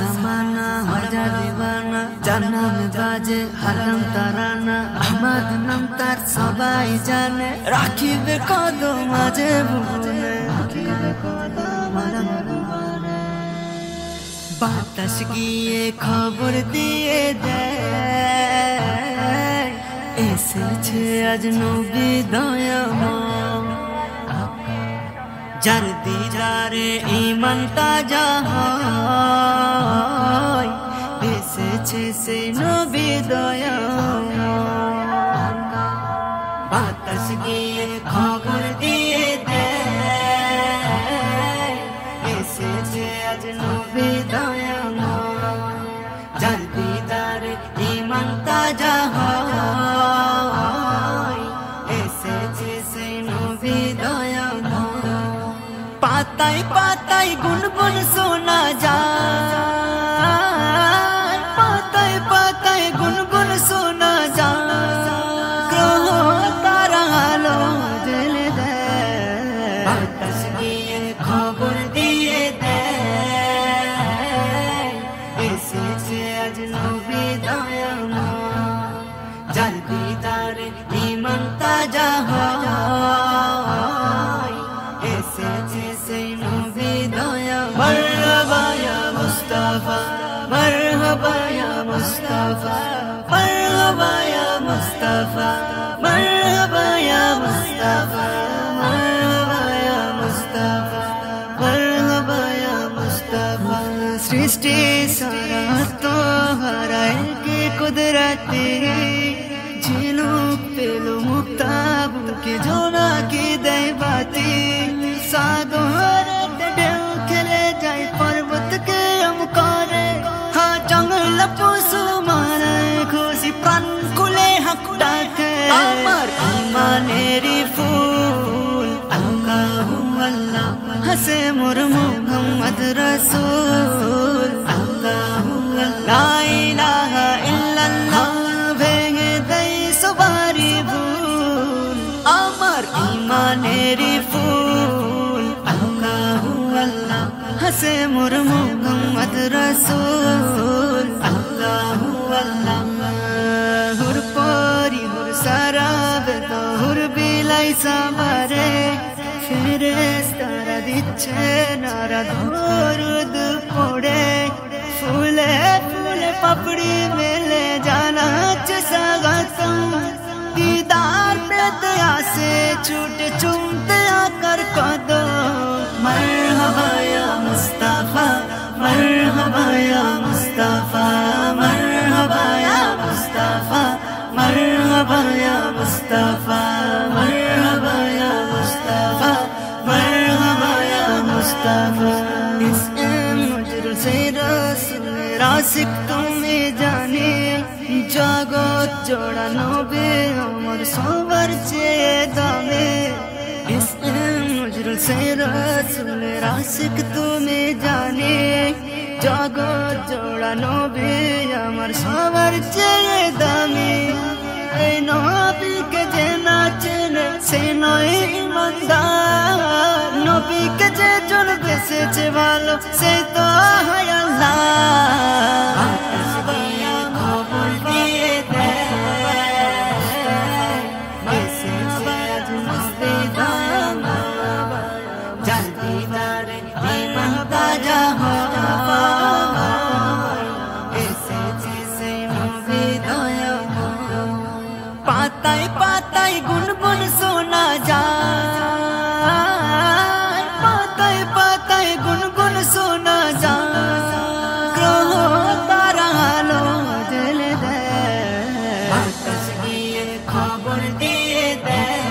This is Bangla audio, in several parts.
जमाना हाजार दीवाना जाना में बाजे हरम तराना अहमद नाम तार सबाई जाने राखिबे कदम माझे बुने বাতাস গিয়ে খবর দিয়ে দেয় এসেছে আজ নবী দয়াময় যার দিদারে ঈমান তাজা হয় এসেছে সেই নবী দয়াময় বাতাস গিয়ে খবর দিয়ে দেয় এসেছে আজ নবী দয়াময় যার দিদারে ঈমান তাজা হয় এসেছে সেই নবী দয়াময় পাতায় পাতায় গুনগুন শোনা যায় পাতায় পাতায় গুনগুন শোনা যায় গ্রহ তারা আলো জ্বেলে দেয় বাতাস গিয়ে খবর দিয়ে দেয় এসেছে আজ নবী দয়াময় যার দিদারে ঈমান তাজা হয় এসেছে সেই নবী দয়াময় মারহাবা ইয়া মুস্তাফা মারহাবা ইয়া মুস্তাফা মারহাবা ইয়া মুস্তাফা মারহাবা ইয়া মুস্তাফা মারহাবা ইয়া মুস্তাফা মারহাবা ইয়া মুস্তাফা সৃষ্টি সারা তোহারা কি কুদরত झिलुक पेलो मुक्ताब के जोना की दैवाती सागोर ढेउ खेले जाए पर्वत के अमकारे हाँ जंगल पशु मारे खुशी प्राण कुले हक डाके अमर ईमानेरी फूल अल्लाहु अल्लाह हसे मोर मुहम्मद रसूल अल्लाहु अल्लाह ला इलाहा इल्लल्लाह আমার ঈমানেরি ফুল আল্লাহু আল্লাহ হাসে মোর মুহাম্মদ রাসূল আল্লাহু আল্লাহ হুর পরি হুর সারাবে তো হুর বিলাই সাবারে ফেরেশতারা দিচ্ছে নারা দরুদ পড়ে ফুলে ফুলে পাপড়ি মেলে জানাচ্ছে স্বাগতম दीदार पे आसे छूटे चूमते आकर कदम मरहबा या मुस्तफा मरहबा या मुस्तफा मरहबा या मुस्तफा मरहबा या मुस्तफा मरहबा या मुस्तफा मरहबा या मुस्तफा इस मुजरुल से रसूल रासिक तुम्हें जाने जगत जोड़ा नबी अमर सबर চেয়ে দামে मुजरुल से रसूल रासिक तुम्हें जाने जगत जोड़ा नबी अमर सबर চেয়ে দামে এই নবীকে যে না চেনে সে নয় ঈমানদার নবীকে যে জন বেসেছে ভালো সে তো হয় আল্লাহ পাতায় পাতায় গুনগুন শোনা যায় পাতায় পাতায় গুনগুন শোনা যায় গ্রহ তারা আলো জ্বেলে দেয় বাতাস গিয়ে খবর দিয়ে দেয়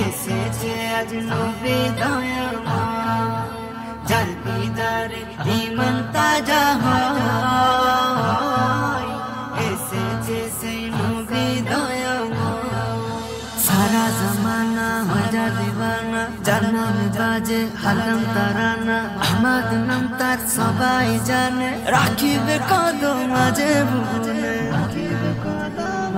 এসেছে আজ নবী দয়াময় যার দিদারে ঈমান তাজা হয় এসেছে সেই নবী দয়াময় সারা জমানা হাজার দিওয়ানা যার নামে বাজে হরম তরানা আহমদ নাম তার সবাই জানে রাখিবে কদম মাঝে বুনে রাখিবে কদম